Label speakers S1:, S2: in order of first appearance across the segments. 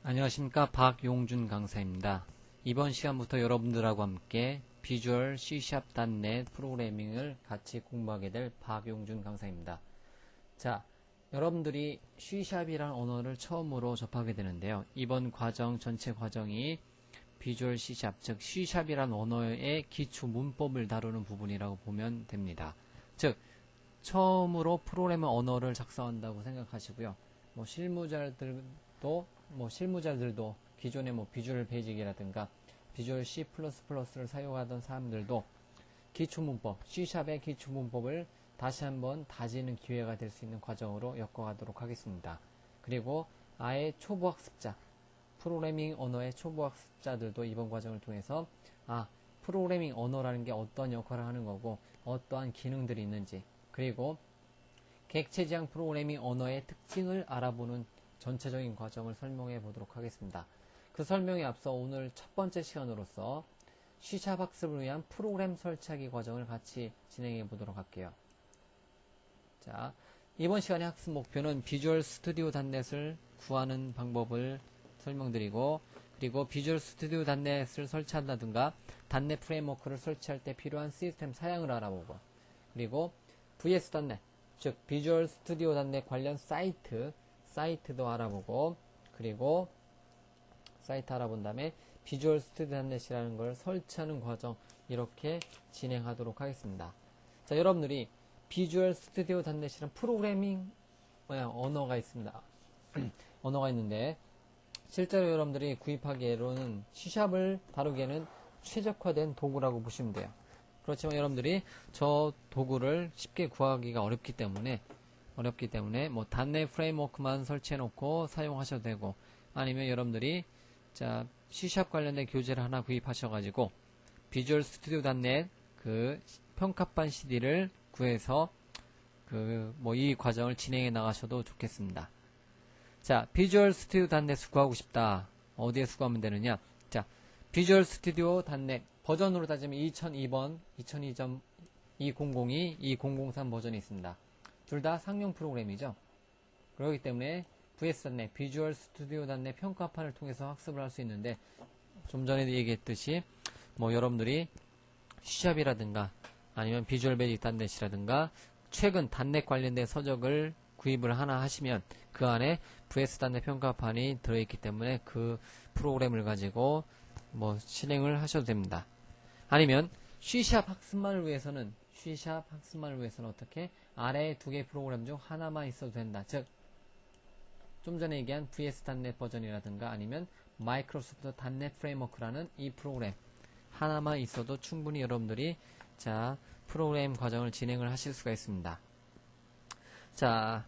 S1: 안녕하십니까, 박용준 강사입니다. 이번 시간부터 여러분들하고 함께 비주얼 C#.NET 프로그래밍을 같이 공부하게 될 박용준 강사입니다. 자, 여러분들이 C#이라는 언어를 처음으로 접하게 되는데요. 이번 과정, 전체 과정이 비주얼 C#, 즉 C#이라는 언어의 기초 문법을 다루는 부분이라고 보면 됩니다. 즉, 처음으로 프로그래머 언어를 작성한다고 생각하시고요. 실무자들도 기존의 비주얼 베이직이라든가 비주얼 C++를 사용하던 사람들도 기초 문법, C#의 기초 문법을 다시 한번 다지는 기회가 될 수 있는 과정으로 엮어가도록 하겠습니다. 그리고 아예 초보 학습자, 프로그래밍 언어의 초보 학습자들도 이번 과정을 통해서 프로그래밍 언어라는 게 어떤 역할을 하는 거고 어떠한 기능들이 있는지, 그리고 객체지향 프로그래밍 언어의 특징을 알아보는 전체적인 과정을 설명해 보도록 하겠습니다. 그 설명에 앞서 오늘 첫 번째 시간으로서 C# 학습을 위한 프로그램 설치하기 과정을 같이 진행해 보도록 할게요. 자, 이번 시간의 학습 목표는 비주얼 스튜디오 .NET을 구하는 방법을 설명드리고, 그리고 비주얼 스튜디오 .NET을 설치한다든가 .NET 프레임워크를 설치할 때 필요한 시스템 사양을 알아보고, 그리고 VS.NET, 즉 비주얼 스튜디오 .NET 관련 사이트도 알아보고, 그리고 사이트 알아본 다음에 비주얼 스튜디오 .NET이라는 걸 설치하는 과정, 이렇게 진행하도록 하겠습니다. 자, 여러분들이 비주얼 스튜디오 .NET이란 프로그래밍 언어가 있습니다. 언어가 있는데 실제로 여러분들이 구입하기에는 C#을 다루기에는 최적화된 도구라고 보시면 돼요. 그렇지만 여러분들이 저 도구를 쉽게 구하기가 어렵기 때문에 .NET 프레임워크만 설치해 놓고 사용하셔도 되고, 아니면 여러분들이 C# 관련된 교재를 하나 구입하셔가지고 비주얼 스튜디오 .NET 그 평가판 CD를 구해서 이 과정을 진행해 나가셔도 좋겠습니다. 자, 비주얼 스튜디오 .NET 구하고 싶다. 어디에서 구하면 되느냐? 자, 비주얼 스튜디오 .NET 버전으로 따지면 2002번, 2002.2002, 2003 버전이 있습니다. 둘 다 상용 프로그램이죠. 그렇기 때문에 VS.NET, 비주얼 스튜디오 .NET 평가판을 통해서 학습을 할 수 있는데, 좀 전에도 얘기했듯이 여러분들이 C#이라든가 아니면 비주얼 베이직 .NET이라든가 최근 .NET 관련된 서적을 구입을 하나 하시면 그 안에 VS.NET 평가판이 들어있기 때문에 그 프로그램을 가지고 실행을 하셔도 됩니다. 아니면 C# 학습만을 위해서는 어떻게 아래 두 개의 프로그램 중 하나만 있어도 된다. 즉, 좀 전에 얘기한 VS.NET 버전이라든가 아니면 마이크로소프트 .NET 프레임워크라는 이 프로그램 하나만 있어도 충분히 여러분들이 프로그램 과정을 진행을 하실 수가 있습니다. 자,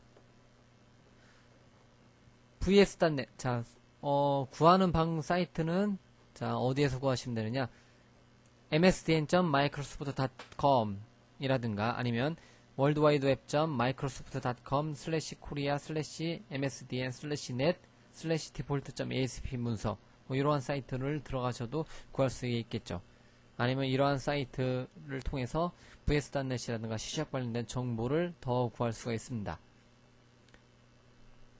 S1: VS.NET 구하는 사이트는 어디에서 구하시면 되느냐? msdn.microsoft.com 이라든가 아니면 worldwideweb.microsoft.com/korea/msdn/net/default.asp 문서 이러한 사이트를 들어가셔도 구할 수 있겠죠. 아니면 이러한 사이트를 통해서 VS.NET이라든가 C# 관련된 정보를 더 구할 수가 있습니다.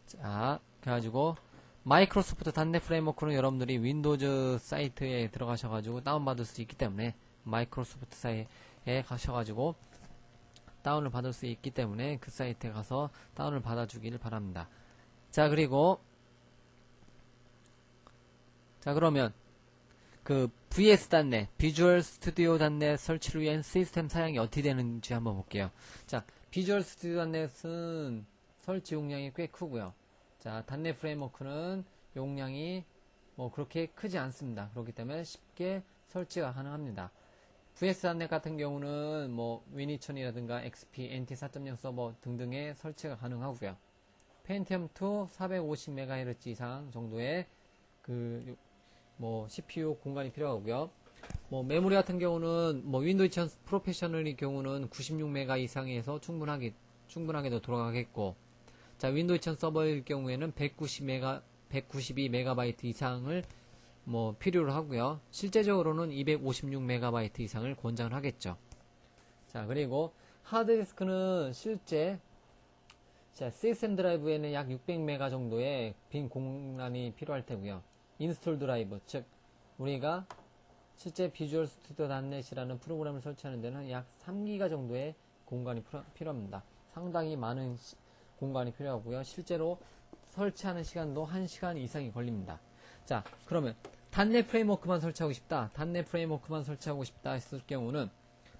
S1: 자, 그래가지고 마이크로소프트 .NET 프레임워크는 여러분들이 윈도우즈 사이트에 들어가셔가지고 다운받을 수 있기 때문에 마이크로소프트 사이트에 가셔가지고 다운을 받을 수 있기 때문에 그 사이트에 가서 다운을 받아주기를 바랍니다. 그러면 그 VS.NET, 비주얼 스튜디오 .NET 설치를 위한 시스템 사양이 어떻게 되는지 한번 볼게요. 자, 비주얼 스튜디오 .NET은 설치 용량이 꽤 크고요. 자, .NET 프레임워크는 용량이 그렇게 크지 않습니다. 그렇기 때문에 쉽게 설치가 가능합니다. VS.NET 같은 경우는 윈2000이라든가 XP, NT 4.0 서버 등등의 설치가 가능하고요. 펜티엄 2 450MHz 이상 정도의 CPU 공간이 필요하고요. 메모리 같은 경우는 윈도우 2000 프로페셔널의 경우는 96MB 이상에서 충분하게도 돌아가겠고, 자, 윈도우 2000 서버일 경우에는 192MB 이상을 필요로 하고요. 실제적으로는 256MB 이상을 권장을 하겠죠. 자, 그리고 하드디스크는 실제 자, 시스템 드라이브에는 약 600메가 정도의 빈 공간이 필요할 테고요. 인스톨 드라이브, 즉 우리가 실제 비주얼 스튜디오 닷넷이라는 프로그램을 설치하는 데는 약 3기가 정도의 공간이 필요합니다. 상당히 많은 공간이 필요하고요. 실제로 설치하는 시간도 1시간 이상이 걸립니다. 자, 그러면 닷넷 프레임워크만 설치하고 싶다. 닷넷 프레임워크만 설치하고 싶다 했을 경우는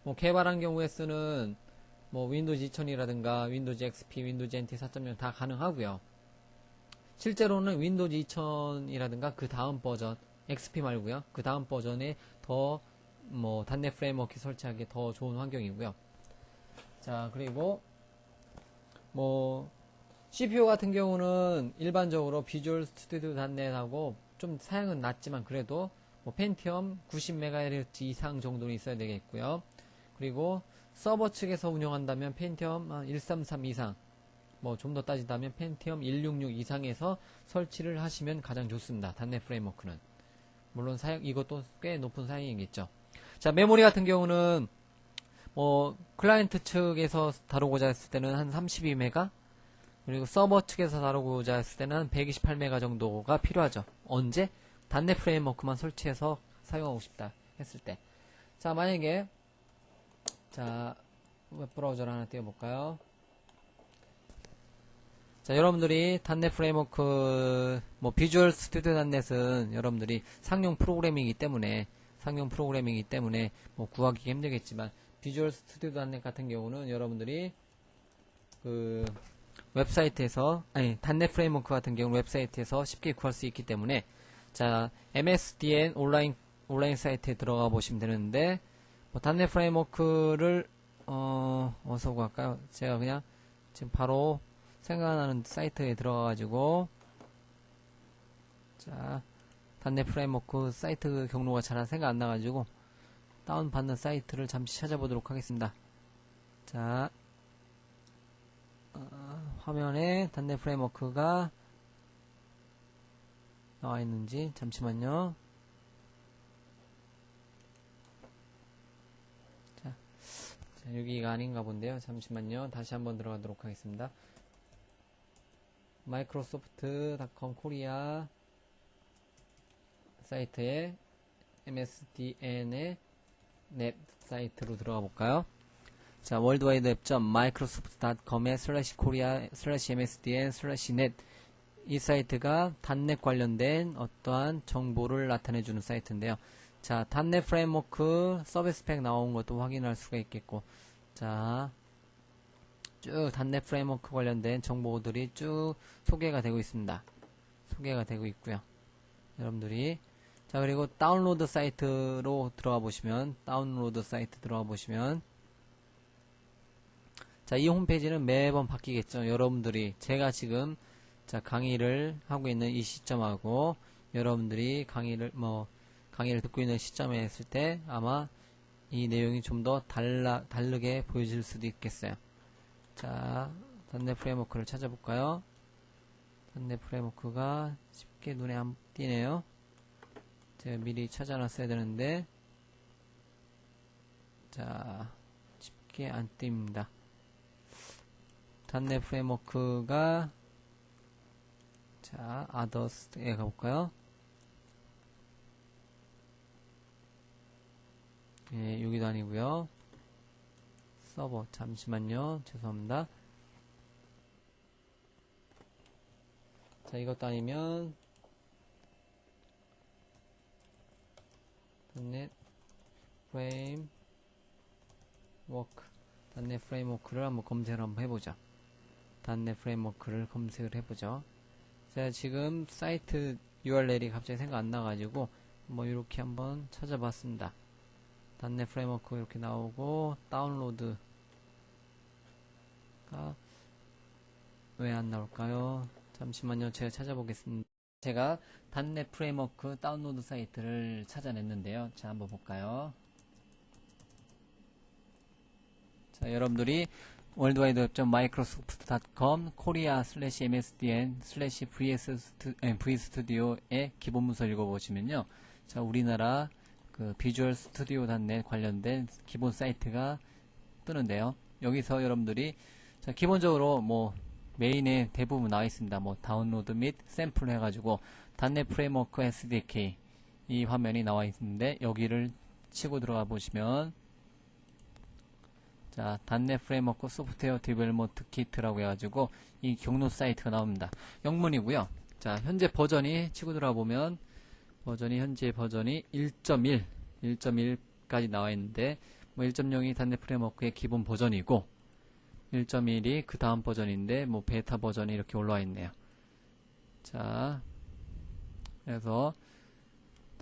S1: 뭐 개발한 경우에 쓰는 뭐 윈도우즈 2000이라든가 윈도우즈 XP, 윈도우즈 NT 4.0 다 가능하고요. 실제로는 윈도우즈 2000이라든가 그 다음 버전, XP 말고요. 그 다음 버전에 더 뭐 닷넷 프레임워크 설치하기 더 좋은 환경이고요. 자, 그리고 뭐 CPU 같은 경우는 일반적으로 비주얼 스튜디오 닷넷하고 좀 사양은 낮지만 그래도 뭐 펜티엄 90MHz 이상 정도는 있어야 되겠고요. 그리고 서버 측에서 운영한다면 펜티엄 133 이상, 뭐 좀 더 따지다면 펜티엄 166 이상에서 설치를 하시면 가장 좋습니다. 닷넷 프레임워크는. 물론 이것도 꽤 높은 사양이겠죠. 자, 메모리 같은 경우는 뭐 클라이언트 측에서 다루고자 했을 때는 한 32메가, 그리고 서버 측에서 다루고자 했을 때는 한 128메가 정도가 필요하죠. 언제? 닷넷 프레임워크만 설치해서 사용하고 싶다 했을 때. 자, 만약에 자, 웹브라우저를 하나 띄워볼까요? 자, 여러분들이 닷넷 프레임워크, 뭐 비주얼 스튜디오 닷넷은 여러분들이 상용 프로그램이기 때문에 뭐 구하기 힘들겠지만, 비주얼 스튜디오 닷넷 같은 경우는 여러분들이 그 웹사이트에서, 닷넷 프레임워크 같은 경우는 웹사이트에서 쉽게 구할 수 있기 때문에, 자, MSDN 온라인 사이트에 들어가 보시면 되는데, 뭐 닷넷 프레임워크를 어디서 구할까요? 제가 그냥 지금 바로 생각나는 사이트에 들어가가지고, 자, 닷넷 프레임워크 사이트 경로가 잘 생각 안 나가지고 다운받는 사이트를 잠시 찾아보도록 하겠습니다. 자, 화면에 닷넷 프레임워크가 나와 있는지 잠시만요. 자, 여기가 아닌가 본데요. 잠시만요. 다시 한번 들어가도록 하겠습니다. 마이크로소프트.com 코리아 사이트에 MSDN의 넷 사이트로 들어가 볼까요? 자, worldwideweb.microsoft.com에 /korea/msdn/net 이 사이트가 닷넷 관련된 어떠한 정보를 나타내주는 사이트인데요. 자, 닷넷 프레임워크 서비스 팩 나온 것도 확인할 수가 있겠고, 자, 쭉 닷넷 프레임워크 관련된 정보들이 쭉 소개가 되고 있습니다. 소개가 되고 있고요. 여러분들이, 자, 그리고 다운로드 사이트로 들어가 보시면, 자, 이 홈페이지는 매번 바뀌겠죠. 여러분들이, 제가 지금, 자, 강의를 하고 있는 이 시점하고, 여러분들이 강의를 듣고 있는 시점에 했을 때, 아마 이 내용이 좀 더 다르게 보여질 수도 있겠어요. 자, 닷넷 프레임워크를 찾아볼까요? 닷넷 프레임워크가 쉽게 눈에 안 띄네요. 제가 미리 찾아놨어야 되는데, 자, 쉽게 안 뜹니다. 닷넷 프레임워크가, 자, others에 가볼까요? 예, 여기도 아니고요. 서버, 잠시만요. 죄송합니다. 자, 이것도 아니면 닷넷 프레임워크를 한번 검색을 한번 해보죠. 닷넷 프레임워크를 검색을 해보죠. 제가 지금 사이트 URL이 갑자기 생각 안 나가지고 뭐 이렇게 한번 찾아봤습니다. 닷넷 프레임워크 이렇게 나오고, 다운로드가 왜 안 나올까요? 잠시만요. 제가 찾아보겠습니다. 제가 닷넷 프레임워크 다운로드 사이트를 찾아냈는데요. 자, 한번 볼까요? 자, 여러분들이 worldwideweb.microsoft.com korea/msdn/vstudio의 기본 문서 읽어보시면요. 자, 우리나라 그 비주얼 스튜디오 닷넷 관련된 기본 사이트가 뜨는데요. 여기서 여러분들이, 자, 기본적으로 뭐 메인에 대부분 나와 있습니다. 뭐 다운로드 및 샘플 해가지고 .NET 프레임워크 SDK 이 화면이 나와 있는데 여기를 치고 들어가 보시면 자 .NET 프레임워크 소프트웨어 디벨롭먼트 키트라고 해가지고 이 경로 사이트가 나옵니다. 영문이고요. 자 현재 버전이 치고 들어가 보면 현재 버전이 1.1 1.1까지 나와 있는데 뭐 1.0이 .NET 프레임워크의 기본 버전이고 1.1이 그 다음 버전인데 뭐 베타 버전이 이렇게 올라와 있네요. 자 그래서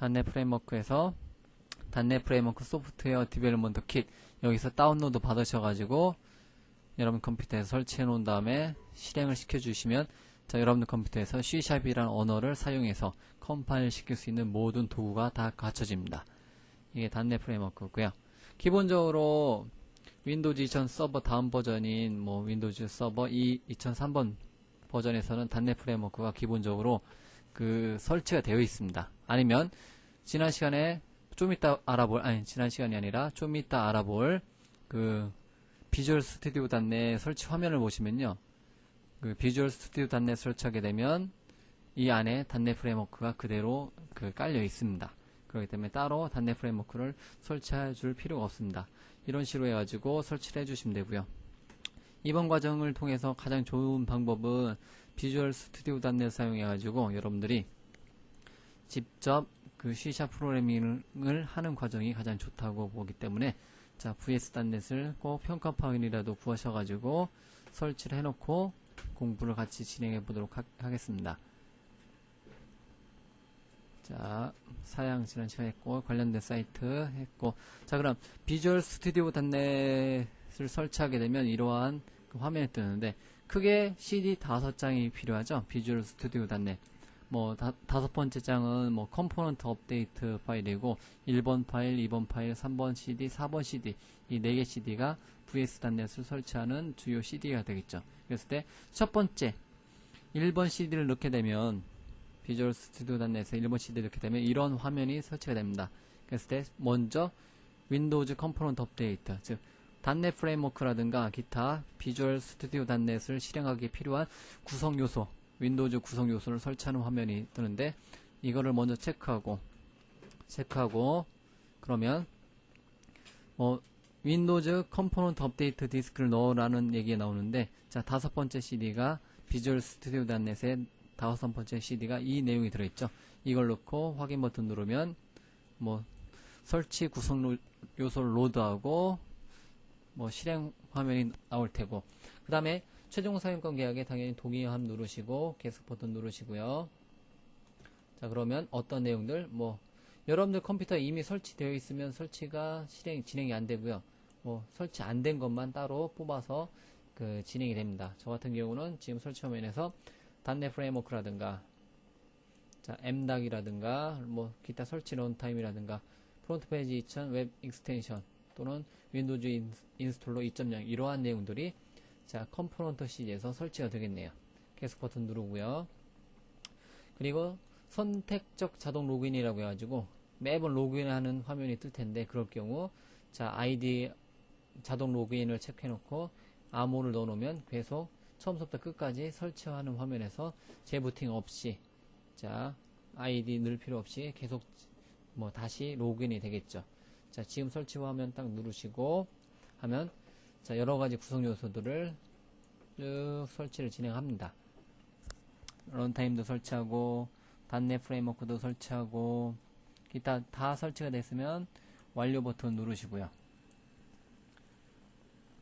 S1: .NET 프레임워크에서 .NET 프레임워크 소프트웨어 디벨롭먼트 킷 여기서 다운로드 받으셔가지고 여러분 컴퓨터에서 설치해 놓은 다음에 실행을 시켜주시면 자 여러분들 컴퓨터에서 C샵이라는 언어를 사용해서 컴파일 시킬 수 있는 모든 도구가 다 갖춰집니다. 이게 .NET 프레임워크고요. 기본적으로 윈도우즈 2000 서버 다음 버전인 뭐 윈도우즈 서버 2003번 버전에서는 .NET 프레임워크가 기본적으로 그 설치가 되어 있습니다. 아니면 지난 시간에 좀 이따 알아볼 지난 시간이 아니라 좀 이따 알아볼 그 비주얼 스튜디오 .NET 설치 화면을 보시면요. 그 비주얼 스튜디오 .NET 설치하게 되면 이 안에 .NET 프레임워크가 그대로 그 깔려 있습니다. 그렇기 때문에 따로 .NET 프레임워크를 설치해 줄 필요가 없습니다. 이런 식으로 해가지고 설치를 해주시면 되고요. 이번 과정을 통해서 가장 좋은 방법은 비주얼 스튜디오 .NET 사용해가지고 여러분들이 직접 그 C# 프로그래밍을 하는 과정이 가장 좋다고 보기 때문에 자 VS.NET을 꼭 평가 파일이라도 구하셔가지고 설치를 해놓고 공부를 같이 진행해 보도록 하겠습니다. 자 사양 지난 시간에 했고 관련된 사이트 했고 자 그럼 비주얼 스튜디오 .NET을 설치하게 되면 이러한 그 화면이 뜨는데 크게 CD 5장이 필요하죠. 비주얼 스튜디오 .NET 뭐 다섯 번째 장은 뭐 컴포넌트 업데이트 파일이고 1번 파일, 2번 파일, 3번 CD, 4번 CD 이 4개 CD가 VS.NET을 설치하는 주요 CD가 되겠죠. 그랬을 때 첫 번째 1번 CD를 넣게 되면 비주얼 스튜디오 .NET에 1번 CD를 넣게 되면 이런 화면이 설치가 됩니다. 그랬을 때 먼저 윈도우즈 컴포넌트 업데이트 즉 .NET 프레임워크라든가 기타 비주얼 스튜디오 .NET을 실행하기 필요한 구성 요소 윈도우즈 구성 요소를 설치하는 화면이 뜨는데 이거를 먼저 체크하고 그러면 윈도우즈 컴포넌트 업데이트 디스크를 넣으라는 얘기가 나오는데 자 5번째 CD가 비주얼 스튜디오 .NET의 5번째 CD가 이 내용이 들어있죠. 이걸 넣고 확인 버튼 누르면 뭐 설치 구성 요소를 로드하고 뭐 실행 화면이 나올 테고 그 다음에 최종 사용권 계약에 당연히 동의함 누르시고 계속 버튼 누르시고요. 자 그러면 어떤 내용들 뭐 여러분들 컴퓨터에 이미 설치되어 있으면 설치가 진행이 안 되고요. 뭐 설치 안 된 것만 따로 뽑아서 그 진행이 됩니다. 저 같은 경우는 지금 설치 화면에서 .NET 프레임워크라든가 자 MDAC이라든가 뭐 기타 설치 런타임이라든가 프론트 페이지 2000 웹 익스텐션 또는 윈도우즈 인스톨러 2.0 이러한 내용들이 자 컴포넌트 CD에서 설치가 되겠네요. 계속 버튼 누르고요. 그리고 선택적 자동 로그인이라고 해가지고 매번 로그인하는 화면이 뜰 텐데 그럴 경우 자 아이디 자동 로그인을 체크해 놓고 암호를 넣어 놓으면 계속 처음부터 끝까지 설치하는 화면에서 재부팅 없이 자 아이디 넣을 필요 없이 계속 뭐 다시 로그인이 되겠죠. 자 지금 설치 화면 딱 누르시고 하면 자 여러가지 구성 요소들을 쭉 설치를 진행합니다. 런타임도 설치하고 .NET 프레임워크도 설치하고 기타 다 설치가 됐으면 완료 버튼 누르시고요.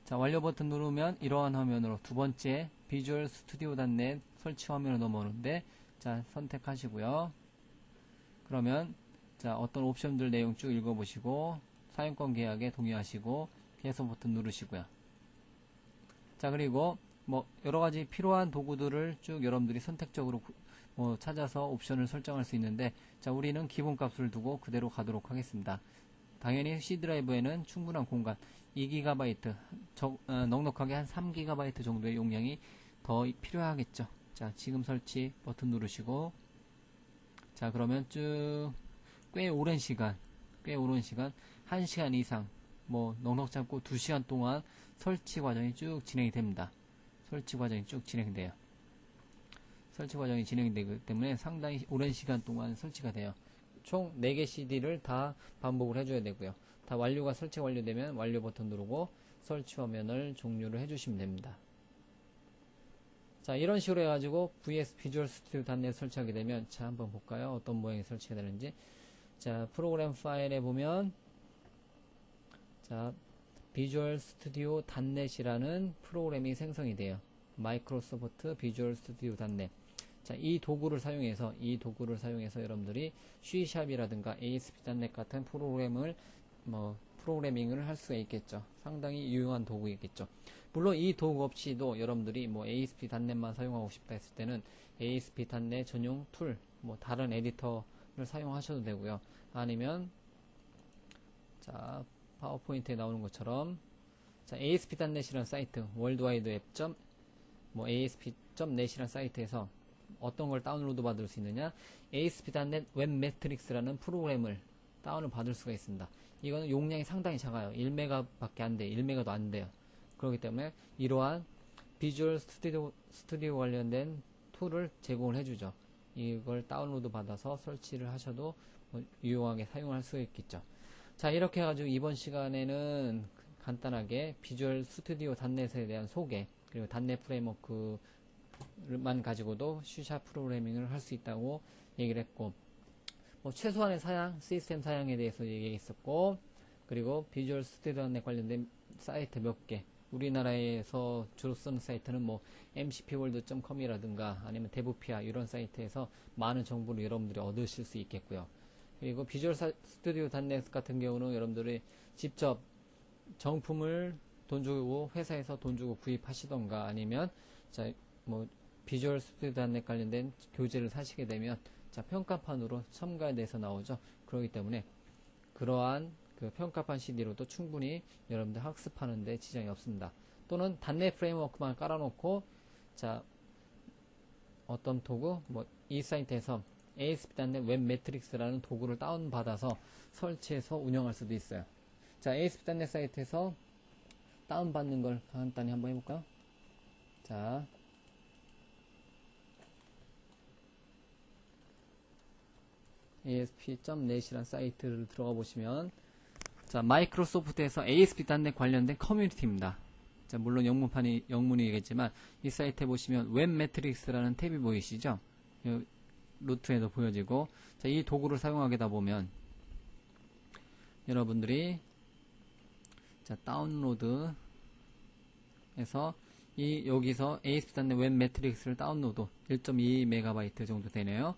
S1: 자 완료 버튼 누르면 이러한 화면으로 두 번째 비주얼 스튜디오 .NET 설치 화면으로 넘어오는데 자 선택하시고요. 그러면 자 어떤 옵션들 내용 쭉 읽어보시고 사용권 계약에 동의하시고 계속 버튼 누르시고요. 자 그리고 뭐 여러가지 필요한 도구들을 쭉 여러분들이 선택적으로 찾아서 옵션을 설정할 수 있는데 자 우리는 기본값을 두고 그대로 가도록 하겠습니다. 당연히 C 드라이브에는 충분한 공간 2GB 넉넉하게 한 3GB 정도의 용량이 더 필요하겠죠. 자 지금 설치 버튼 누르시고 자 그러면 쭉 꽤 오랜 시간 1시간 이상 뭐 넉넉 잡고 2시간 동안 설치 과정이 쭉 진행이 됩니다. 설치 과정이 쭉 진행돼요. 설치 과정이 진행되기 때문에 상당히 오랜 시간 동안 설치가 돼요. 총 4개 CD를 다 반복을 해줘야 되고요. 다 완료가 설치가 완료되면 완료 버튼 누르고 설치 화면을 종료를 해주시면 됩니다. 자, 이런 식으로 해가지고 VS 비주얼 스튜디오 단넷 설치하게 되면, 자, 한번 볼까요? 어떤 모양이 설치가 되는지. 자, 프로그램 파일에 보면, 자, 비주얼 스튜디오 단넷이라는 프로그램이 생성이 돼요. 마이크로소프트 비주얼 스튜디오 단넷. 자, 이 도구를 사용해서 여러분들이 C샵이라든가 ASP.NET 같은 프로그래밍을 할 수가 있겠죠. 상당히 유용한 도구이겠죠. 물론 이 도구 없이도 여러분들이 ASP.NET만 사용하고 싶다 했을 때는 ASP.NET 전용 툴, 다른 에디터를 사용하셔도 되고요. 아니면, 자, 파워포인트에 나오는 것처럼, 자, ASP.NET이라는 사이트, 월드와이드 앱 ASP.NET이라는 사이트에서 어떤 걸 다운로드 받을 수 있느냐, ASP.NET 웹 매트릭스라는 프로그램을 다운을 받을 수가 있습니다. 이거는 용량이 상당히 작아요. 1메가밖에 안 돼요. 1메가도 안 돼요. 그렇기 때문에 이러한 비주얼 스튜디오 관련된 툴을 제공을 해주죠. 이걸 다운로드 받아서 설치를 하셔도 유용하게 사용할 수 있겠죠. 자, 이렇게 해가지고 이번 시간에는 간단하게 비주얼 스튜디오 단넷에 대한 소개, 그리고 단넷 프레임워크만 가지고도 C# 프로그래밍을 할 수 있다고 얘기를 했고, 최소한의 사양, 시스템 사양에 대해서 얘기했었고, 그리고 비주얼 스튜디오 단넷 관련된 사이트 몇 개, 우리나라에서 주로 쓰는 사이트는 mcpworld.com이라든가 아니면 데브피아 이런 사이트에서 많은 정보를 여러분들이 얻으실 수 있겠고요. 그리고 비주얼 스튜디오 단넷 같은 경우는 여러분들이 직접 정품을 돈 주고 회사에서 돈 주고 구입하시던가, 아니면 자, 비주얼 스튜디오 단넷 관련된 교재를 사시게 되면, 자, 평가판으로 첨가돼서 나오죠. 그렇기 때문에 그러한 그 평가판 CD로도 충분히 여러분들 학습하는데 지장이 없습니다. 또는 단넷 프레임워크만 깔아놓고, 자, 어떤 도구, 이 사이트에서 ASP.NET 웹 매트릭스라는 도구를 다운받아서 설치해서 운영할 수도 있어요. 자, ASP.NET 사이트에서 다운받는 걸 간단히 한번 해볼까요? 자, ASP.NET이라는 사이트를 들어가 보시면, 자, 마이크로소프트에서 ASP.NET 관련된 커뮤니티입니다. 자, 물론 영문이겠지만 이 사이트에 보시면 웹 매트릭스라는 탭이 보이시죠? 루트에도 보여지고, 자, 이 도구를 사용하게 다 보면 여러분들이, 자, 다운로드에서 여기서 ASP.NET 웹 매트릭스를 다운로드 1.2MB 정도 되네요.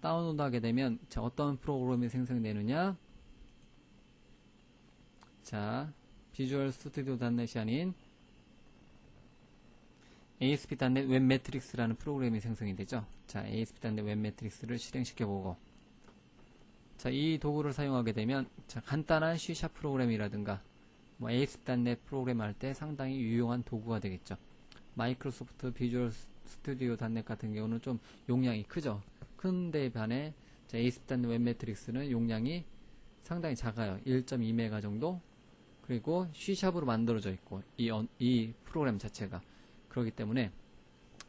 S1: 다운로드 하게 되면, 자, 어떤 프로그램이 생성되느냐, 자, 비주얼 스튜디오 단넷이 아닌 ASP.NET 웹 매트릭스라는 프로그램이 생성이 되죠. 자, ASP.NET 웹 매트릭스를 실행시켜보고, 자, 이 도구를 사용하게 되면, 자, 간단한 C# 프로그램이라든가 ASP.NET 프로그램 할 때 상당히 유용한 도구가 되겠죠. 마이크로소프트 비주얼 스튜디오 단넷 같은 경우는 좀 용량이 크죠. 큰데 반해, 자, ASP.NET 웹 매트릭스는 용량이 상당히 작아요. 1.2메가 정도. 그리고 C샵으로 만들어져 있고, 이 프로그램 자체가. 그렇기 때문에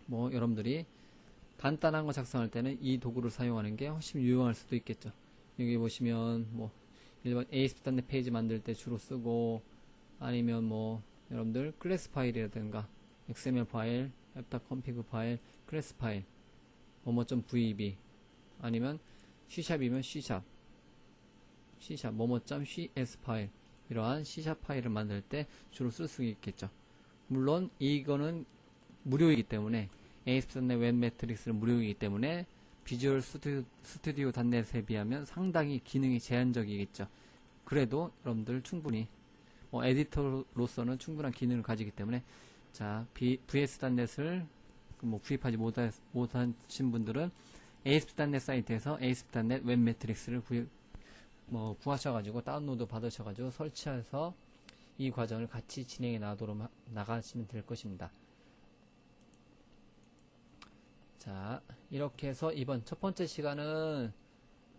S1: 여러분들이 간단한 거 작성할 때는 이 도구를 사용하는 게 훨씬 유용할 수도 있겠죠. 여기 보시면 일반 ASP.NET 페이지 만들 때 주로 쓰고, 아니면 여러분들 클래스 파일이라든가 XML 파일, 앱.config 파일, 클래스 파일, 뭐뭐.vb, 아니면 C샵이면 C샵, 뭐뭐.cs 파일, 이러한 C샵 파일을 만들 때 주로 쓸 수 있겠죠. 물론 이거는 무료이기 때문에, ASP.NET 웹 매트릭스는 무료이기 때문에 비주얼 스튜디오 단넷에 비하면 상당히 기능이 제한적이겠죠. 그래도 여러분들 충분히 에디터로서는 충분한 기능을 가지기 때문에, 자, VS.NET을 구입하지 못하신 분들은 ASP.NET 사이트에서 ASP.NET 웹 매트릭스를 구하셔가지고 다운로드 받으셔가지고 설치해서 이 과정을 같이 진행해 나가시면 될 것입니다. 자, 이렇게 해서 이번 첫 번째 시간은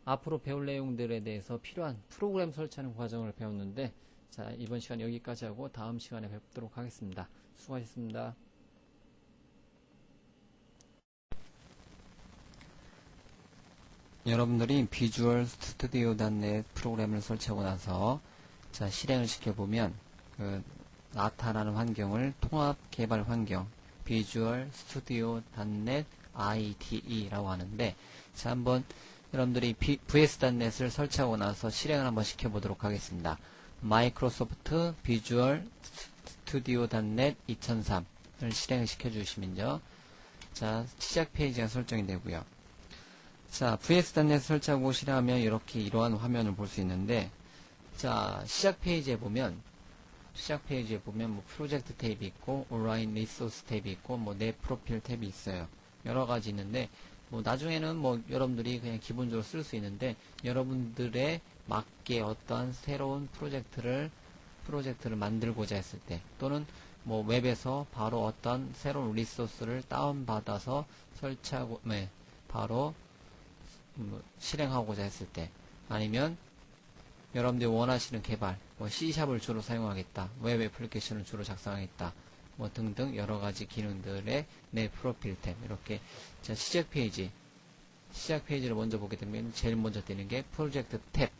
S1: 앞으로 배울 내용들에 대해서 필요한 프로그램 설치하는 과정을 배웠는데, 자, 이번 시간 여기까지 하고 다음 시간에 뵙도록 하겠습니다. 수고하셨습니다. 여러분들이 비주얼 스튜디오.net 프로그램을 설치하고 나서 자, 실행을 시켜보면 그 나타나는 환경을 통합 개발 환경 비주얼 스튜디오.net IDE라고 하는데 자, 한번 여러분들이 vs.net을 설치하고 나서 실행을 한번 시켜보도록 하겠습니다. 마이크로소프트 비주얼 스튜디오.net 2003을 실행을 시켜주시면요. 자, 시작 페이지가 설정이 되고요. 자, vs.net 설치하고 실행하면 이렇게 이러한 화면을 볼 수 있는데 자, 시작 페이지에 보면 뭐 프로젝트 탭이 있고 온라인 리소스 탭이 있고 뭐 내 프로필 탭이 있어요. 여러 가지 있는데 뭐 나중에는 뭐 여러분들이 그냥 기본적으로 쓸 수 있는데 여러분들의 맞게 어떠한 새로운 프로젝트를 만들고자 했을 때 또는 뭐 웹에서 바로 어떤 새로운 리소스를 다운받아서 설치하고 바로 실행하고자 했을 때 아니면 여러분들이 원하시는 개발 뭐 C샵을 주로 사용하겠다 웹 애플리케이션을 주로 작성하겠다 뭐 등등 여러가지 기능들의 내 프로필 탭 이렇게 자, 시작 페이지를 먼저 보게 되면 제일 먼저 뜨는 게 프로젝트 탭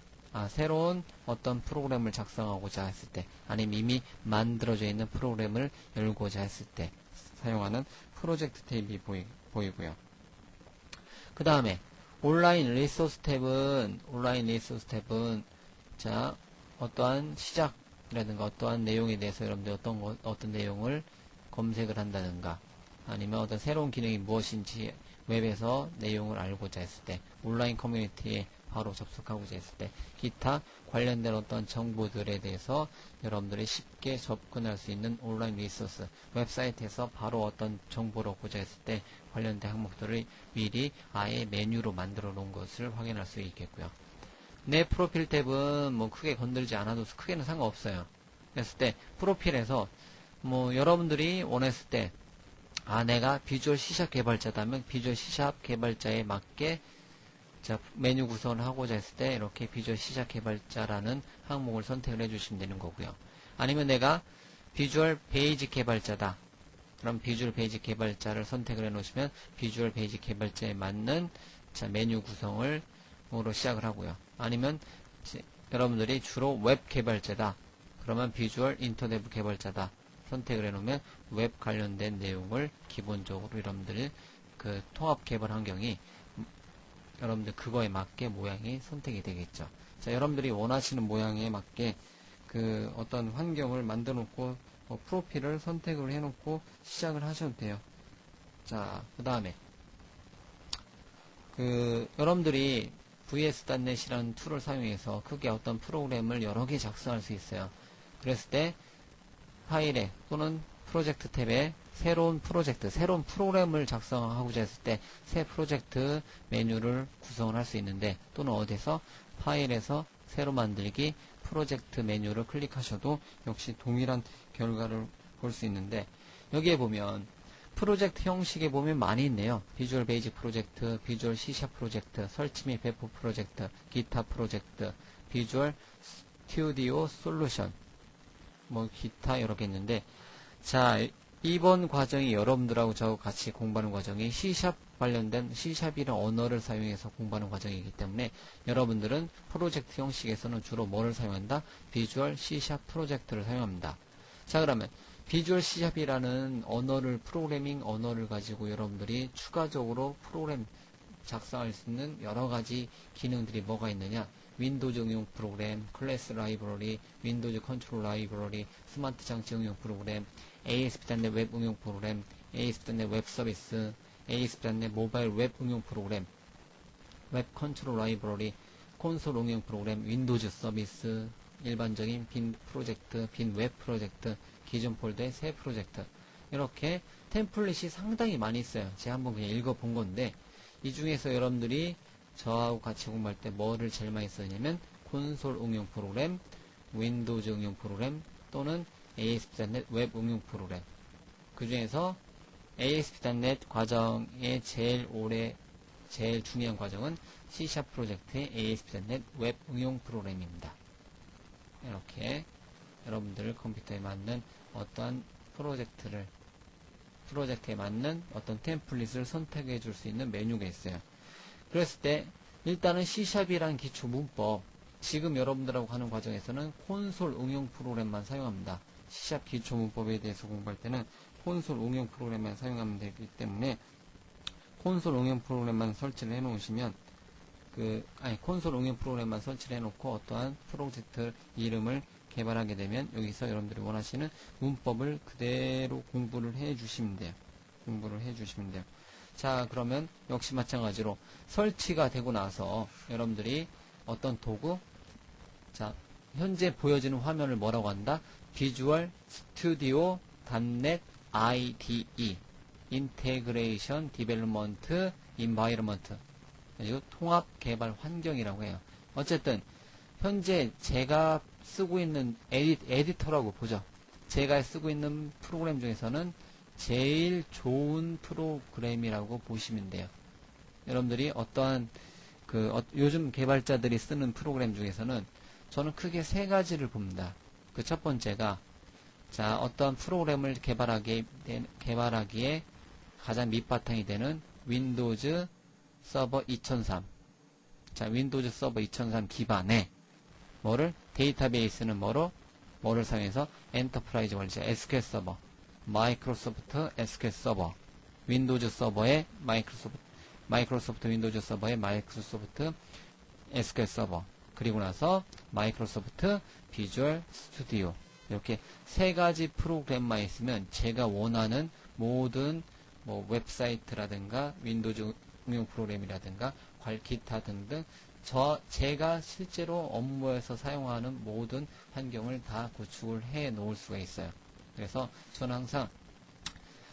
S1: 새로운 어떤 프로그램을 작성하고자 했을 때 아니면 이미 만들어져 있는 프로그램을 열고자 했을 때 사용하는 프로젝트 탭이 보이고요. 그 다음에 온라인 리소스 탭은 자, 어떠한 시작이라든가 어떠한 내용에 대해서 여러분들 어떤 내용을 검색을 한다든가 아니면 어떤 새로운 기능이 무엇인지 웹에서 내용을 알고자 했을 때 온라인 커뮤니티에 바로 접속하고자 했을 때 기타 관련된 어떤 정보들에 대해서 여러분들이 쉽게 접근할 수 있는 온라인 리소스 웹사이트에서 바로 어떤 정보를 얻고자 했을 때 관련된 항목들을 미리 아예 메뉴로 만들어 놓은 것을 확인할 수 있겠고요. 내 프로필 탭은 뭐 크게 건들지 않아도 크게는 상관없어요. 그랬을 때 프로필에서 뭐 여러분들이 원했을 때 내가 비주얼 C샵 개발자다면 비주얼 C샵 개발자에 맞게 자, 메뉴 구성을 하고자 했을 때 이렇게 비주얼 C샵 개발자라는 항목을 선택을 해주시면 되는 거고요. 아니면 내가 비주얼 베이직 개발자다. 그럼 비주얼 베이직 개발자를 선택을 해 놓으시면 비주얼 베이직 개발자에 맞는 자, 메뉴 구성을 으로 시작을 하고요. 아니면 여러분들이 주로 웹 개발자다. 그러면 비주얼 인터넷 개발자다. 선택을 해놓으면 웹 관련된 내용을 기본적으로 여러분들이 그 통합 개발 환경이 여러분들 그거에 맞게 모양이 선택이 되겠죠. 자, 여러분들이 원하시는 모양에 맞게 그 어떤 환경을 만들어 놓고 프로필을 선택을 해놓고 시작을 하셔도 돼요. 자, 그 다음에 여러분들이 vs.net이라는 툴을 사용해서 크게 어떤 프로그램을 여러 개 작성할 수 있어요. 그랬을 때 파일에 또는 프로젝트 탭에 새로운 프로그램을 작성하고자 했을 때 새 프로젝트 메뉴를 구성을 할 수 있는데 또는 어디서 파일에서 새로 만들기 프로젝트 메뉴를 클릭하셔도 역시 동일한 결과를 볼 수 있는데 여기에 보면 프로젝트 형식에 보면 많이 있네요. 비주얼 베이직 프로젝트, 비주얼 C샵 프로젝트, 설치 및 배포 프로젝트, 기타 프로젝트, 비주얼 스튜디오 솔루션, 뭐 기타 여러 개 있는데 자, 이번 과정이 여러분들하고 저하고 같이 공부하는 과정이 C샵 관련된 C샵이라는 언어를 사용해서 공부하는 과정이기 때문에 여러분들은 프로젝트 형식에서는 주로 뭐를 사용한다? 비주얼 C샵 프로젝트를 사용합니다. 자, 그러면 비주얼 C샵이라는 프로그래밍 언어를 가지고 여러분들이 추가적으로 프로그램 작성할 수 있는 여러 가지 기능들이 뭐가 있느냐? 윈도우즈 응용 프로그램, 클래스 라이브러리, 윈도우즈 컨트롤 라이브러리, 스마트 장치 응용 프로그램, ASP.NET 웹 응용 프로그램, ASP.NET 웹 서비스, ASP.NET 모바일 웹 응용 프로그램, 웹 컨트롤 라이브러리, 콘솔 응용 프로그램, 윈도우즈 서비스, 일반적인 빈 프로젝트, 빈 웹 프로젝트, 기존 폴더의 새 프로젝트 이렇게 템플릿이 상당히 많이 있어요. 제가 한번 그냥 읽어본 건데 이 중에서 여러분들이 저하고 같이 공부할 때 뭐를 제일 많이 쓰냐면 콘솔 응용 프로그램, 윈도우즈 응용 프로그램 또는 ASP.NET 웹 응용 프로그램 그 중에서 ASP.NET 과정의 제일 중요한 과정은 C샵 프로젝트의 ASP.NET 웹 응용 프로그램입니다. 이렇게 여러분들 컴퓨터에 맞는 어떠한 프로젝트에 맞는 어떤 템플릿을 선택해 줄 수 있는 메뉴가 있어요. 그랬을 때 일단은 C샵이라는 기초 문법, 지금 여러분들하고 하는 과정에서는 콘솔 응용 프로그램만 사용합니다. C샵 기초 문법에 대해서 공부할 때는 콘솔 응용 프로그램만 사용하면 되기 때문에 콘솔 응용 프로그램만 설치를 해 놓으시면 콘솔 응용 프로그램만 설치를 해 놓고 어떠한 프로젝트 이름을 개발하게 되면 여기서 여러분들이 원하시는 문법을 그대로 공부를 해 주시면 돼요. 자, 그러면 역시 마찬가지로 설치가 되고 나서 여러분들이 어떤 도구, 자, 현재 보여지는 화면을 뭐라고 한다? 비주얼 스튜디오 .NET IDE 인테그레이션 디벨롭먼트 인바이러먼트, 그리고 통합 개발 환경이라고 해요. 어쨌든 현재 제가 쓰고 있는 에디터라고 보죠. 제가 쓰고 있는 프로그램 중에서는 제일 좋은 프로그램이라고 보시면 돼요. 여러분들이 어떠한 요즘 개발자들이 쓰는 프로그램 중에서는 저는 크게 세 가지를 봅니다. 그 첫 번째가, 자, 어떠한 프로그램을 개발하기에 가장 밑바탕이 되는 윈도우즈 서버 2003. 자, 윈도우즈 서버 2003 기반에 데이터베이스는 뭐를 사용해서 엔터프라이즈 관리자 SQL 서버, 마이크로소프트 SQL 서버, 윈도우즈 서버의 마이크로소프트 윈도우즈 서버의 마이크로소프트 SQL 서버, 그리고 나서 마이크로소프트 비주얼 스튜디오, 이렇게 세 가지 프로그램만 있으면 제가 원하는 모든 웹사이트라든가 윈도우즈 응용 프로그램이라든가 기타 등등 제가 실제로 업무에서 사용하는 모든 환경을 다 구축을 해 놓을 수가 있어요. 그래서 저는 항상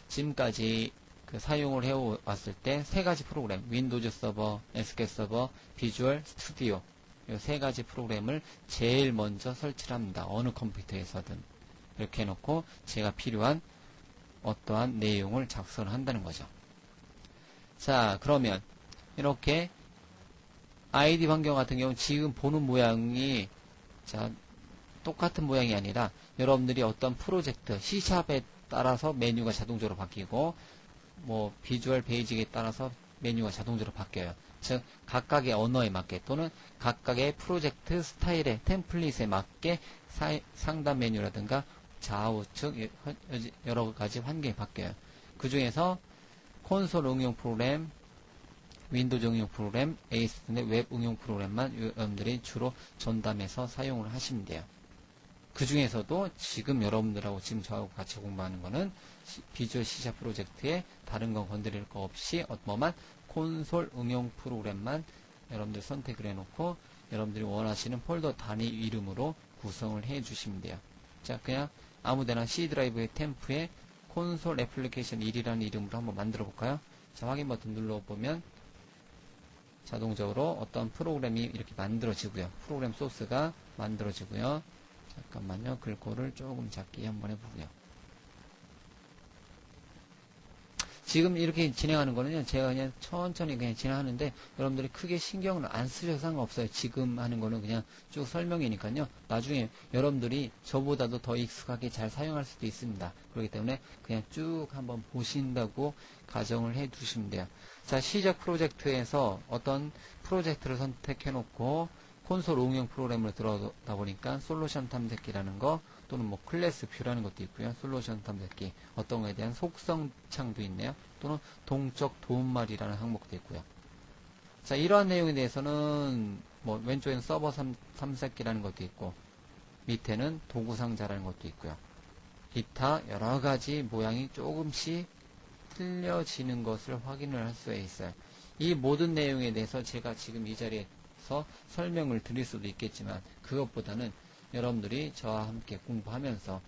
S1: 지금까지 사용을 해왔을 때 세 가지 프로그램, 윈도우즈 서버, SQL 서버, 비주얼 스튜디오, 이 세 가지 프로그램을 제일 먼저 설치를 합니다. 어느 컴퓨터에서든. 이렇게 해놓고 제가 필요한 어떠한 내용을 작성을 한다는 거죠. 자, 그러면 이렇게 ID 환경 같은 경우는 지금 보는 모양이 똑같은 모양이 아니라 여러분들이 어떤 프로젝트 C샵에 따라서 메뉴가 자동적으로 바뀌고 비주얼 베이직에 따라서 메뉴가 자동적으로 바뀌어요. 즉 각각의 언어에 맞게 또는 각각의 프로젝트 스타일의 템플릿에 맞게 상단 메뉴라든가 좌우측 여러 가지 환경이 바뀌어요. 그 중에서 콘솔 응용 프로그램, 윈도우즈 응용 프로그램, ASP.NET 웹 응용 프로그램만 여러분들이 주로 전담해서 사용을 하시면 돼요. 그 중에서도 지금 여러분들하고 지금 저하고 같이 공부하는 거는 비주얼 C샵 프로젝트에 다른 건 건드릴 거 없이 콘솔 응용 프로그램만 여러분들 선택을 해놓고 여러분들이 원하시는 폴더 단위 이름으로 구성을 해 주시면 돼요. 자, 그냥 아무데나 C 드라이브의 템프에 콘솔 애플리케이션 1이라는 이름으로 한번 만들어 볼까요? 자, 확인 버튼 눌러보면 자동적으로 어떤 프로그램이 이렇게 만들어지고요. 프로그램 소스가 만들어지고요. 잠깐만요. 글꼴을 조금 작게 한번 해보고요. 지금 이렇게 진행하는 거는요, 제가 그냥 천천히 그냥 진행하는데, 여러분들이 크게 신경을 안 쓰셔도 상관없어요. 지금 하는 거는 그냥 쭉 설명이니까요. 나중에 여러분들이 저보다도 더 익숙하게 잘 사용할 수도 있습니다. 그렇기 때문에 그냥 쭉 한번 보신다고 가정을 해 두시면 돼요. 자, 시작 프로젝트에서 어떤 프로젝트를 선택해 놓고, 콘솔 응용 프로그램으로 들어가다 보니까 솔루션 탐색기라는 거, 또는 클래스 뷰라는 것도 있고요. 솔루션 탐색기, 어떤 거에 대한 속성 창도 있네요. 또는 동적 도움말이라는 항목도 있고요. 자, 이러한 내용에 대해서는 왼쪽에는 서버 탐색기라는 것도 있고, 밑에는 도구 상자라는 것도 있고요. 기타 여러 가지 모양이 조금씩 틀려지는 것을 확인을 할 수가 있어요. 이 모든 내용에 대해서 제가 지금 이 자리에서 설명을 드릴 수도 있겠지만, 그것보다는 여러분들이 저와 함께 공부하면서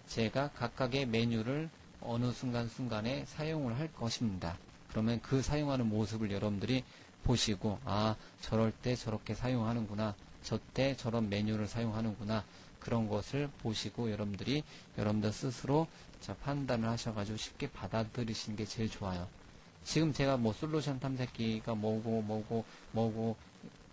S1: 제가 각각의 메뉴를 어느 순간순간에 사용을 할 것입니다. 그러면 그 사용하는 모습을 여러분들이 보시고, 아, 저럴 때 저렇게 사용하는구나, 저 때 저런 메뉴를 사용하는구나, 그런 것을 보시고 여러분들 스스로 판단을 하셔가지고 쉽게 받아들이시는 게 제일 좋아요. 지금 제가 솔루션 탐색기가 뭐고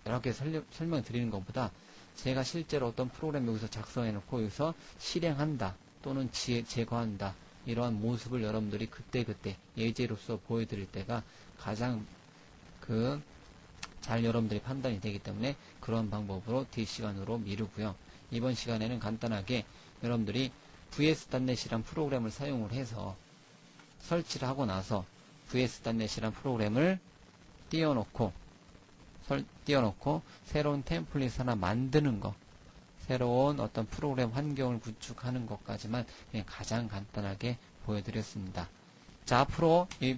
S1: 이렇게 설명 드리는 것보다 제가 실제로 어떤 프로그램 여기서 작성해 놓고 여기서 실행한다 또는 제거한다, 이러한 모습을 여러분들이 그때그때 예제로서 보여드릴 때가 가장 잘 여러분들이 판단이 되기 때문에 그런 방법으로 뒷시간으로 미루고요. 이번 시간에는 간단하게 여러분들이 VS.NET이란 프로그램을 사용을 해서 설치를 하고 나서 VS.NET이란 프로그램을 띄워놓고 새로운 템플릿 하나 만드는 거, 새로운 어떤 프로그램 환경을 구축하는 것까지만 그냥 가장 간단하게 보여드렸습니다. 자, 앞으로 이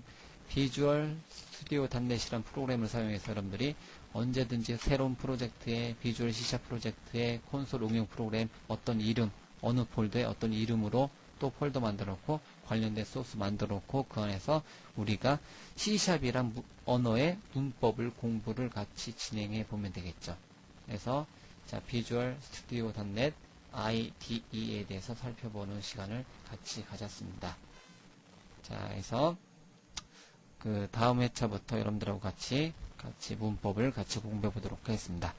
S1: 비주얼 스튜디오 .NET이란 프로그램을 사용해서 여러분들이 언제든지 새로운 프로젝트에 비주얼 C# 프로젝트에 콘솔 응용 프로그램 어떤 이름, 어느 폴더에 어떤 이름으로 또 폴더 만들어 놓고 관련된 소스 만들어 놓고 그 안에서 우리가 C#이란 언어의 문법을 공부를 같이 진행해 보면 되겠죠. 그래서 자, 비주얼 스튜디오 .NET IDE에 대해서 살펴보는 시간을 같이 가졌습니다. 자, 그래서 그 다음 회차부터 여러분들하고 같이 문법을 같이 공부해 보도록 하겠습니다.